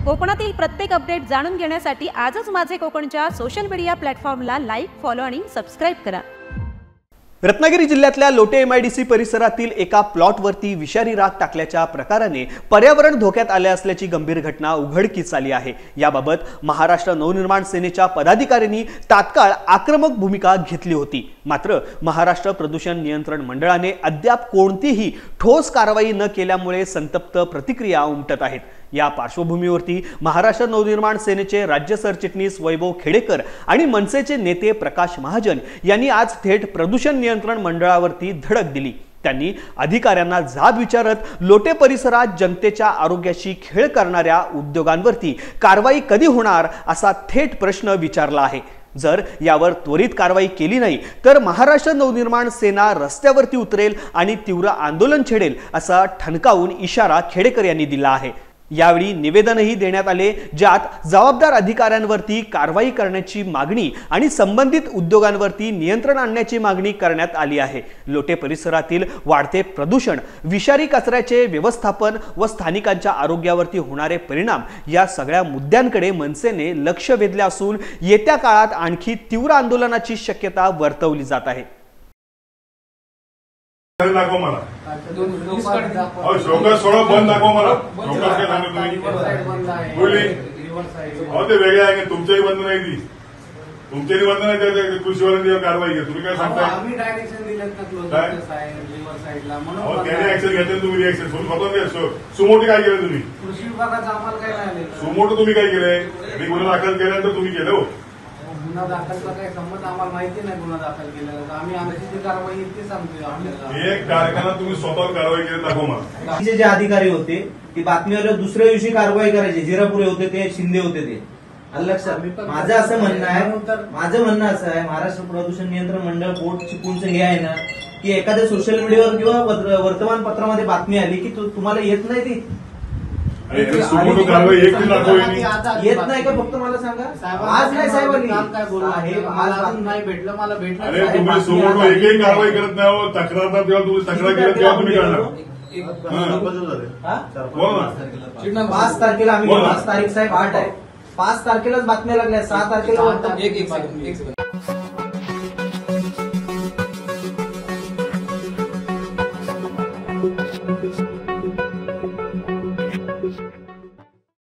कोकणातील प्रत्येक अपडेट जाणून घेण्यासाठी आजच माझे कोकणच्या सोशल मीडिया प्लॅटफॉर्मला लाईक, फॉलो आणि सबस्क्राइब करा। रत्नागिरी जिल्ह्यातल्या लोटे एमआयडीसी परिसरातील एका प्लॉटवरती विषारी राख टाकल्याच्या प्रकाराने पर्यावरण धोक्यात आले असल्याची गंभीर घटना उघडकीस आली आहे। याबाबत महाराष्ट्र नवनिर्माण सेनेच्या पदाधिकाऱ्यांनी तात्काळ आक्रमक भूमिका घेतली होती। मात्र महाराष्ट्र प्रदूषण नियंत्रण मंडळाने अद्याप कोणतीही ठोस कारवाई न केल्यामुळे संतप्त प्रतिक्रिया उमटत आहेत। या पार्श्वभूमीवरती महाराष्ट्र नवनिर्माण सेनेचे राज्य सरचिटणीस वैभव खेडेकर आणि मनसेचे नेते प्रकाश महाजन यांनी आज थेट प्रदूषण नियंत्रण मंडळावरती धडक दिली। त्यांनी अधिकाऱ्यांना जाब विचारत लोटे परिसरात जनतेच्या आरोग्याशी खेळ करणाऱ्या उद्योगांवरती कारवाई कधी होणार असा थेट प्रश्न विचारला आहे। जर यावर त्वरित कारवाई केली नाही तर महाराष्ट्र नवनिर्माण सेना रस्त्यावरती उतरेल आणि तीव्र आंदोलन छेडेल असा ठणकावून इशारा खेडेकर यांनी दिला आहे। यावेळी निवेदनही देण्यात आले, ज्यात जबाबदार अधिकाऱ्यांवरती कारवाई करण्याची मागणी आणि संबंधित उद्योगांवरती नियंत्रण आणण्याची मागणी करण्यात आली आहे। लोटे परिसरातील वाढते प्रदूषण, विषारी कचऱ्याचे व्यवस्थापन व स्थानिकांच्या आरोग्यावरती होणारे परिणाम या सगळ्या मुद्द्यांकडे मनसेने लक्ष वेधले असून येत्या काळात आणखी तीव्र आंदोलनाची शक्यता वर्तवली जात आहे। दाखव मला शोकस सोडव बंद दाखव मला शोकस काय सांगत तुम्ही बोलली ते वेगळे आहे तुमच्याही बंद नाही ती तुमच्याही बंद नाही त्या कृषीवाल्यांनी कारवाई घ्या तुम्ही काय सांगताय त्याने ऍक्शन घेतलं तुम्ही रिएक्शन स्वतः सुमोटो काय केलं तुम्ही कृषी विभागाचं आम्हाला काय नाही सुमोटो तुम्ही काय केलंय मी गुन्हा दाखल केल्यानंतर तुम्ही केलं हो गुन्हा दाखलचा काही संबंध आम्हाला माहिती नाही गुन्हा दाखल केलेला आम्ही आमची जी कारवाई ते सांगतो एक कारखाना तुम्ही स्वतः कारवाई केली दाखव मला जे अधिकारी होते ते बातमीवर दुसऱ्या दिवशी कारवाई करायचे जिरापुरे होते ते शिंदे होते ते लक्षात माझं असं म्हणणं आहे महाराष्ट्र प्रदूषण नियंत्रण मंडळ बोर्ड चिपळूणचं हे आहे ना की एखाद्या सोशल मीडियावर किंवा वर्तमानपत्रामध्ये बातमी आली की तुम्हाला येत नाही ती येत नाही का फक्त मला सांगा आज नाही साहेबांनी काय बोलू आहे आज नाही भेटलं मला भेटलं अरे तुम्ही सुमोटो एकही कारवाई करत नाही तक्रार जेव्हा तुम्ही तक्रार केलं तेव्हा तुम्ही करणार 5 तारखेला आम्ही 5 तारीख साहेब 8 आहे 5 तारखेलाच बातम्या लागल्या 6 तारखेला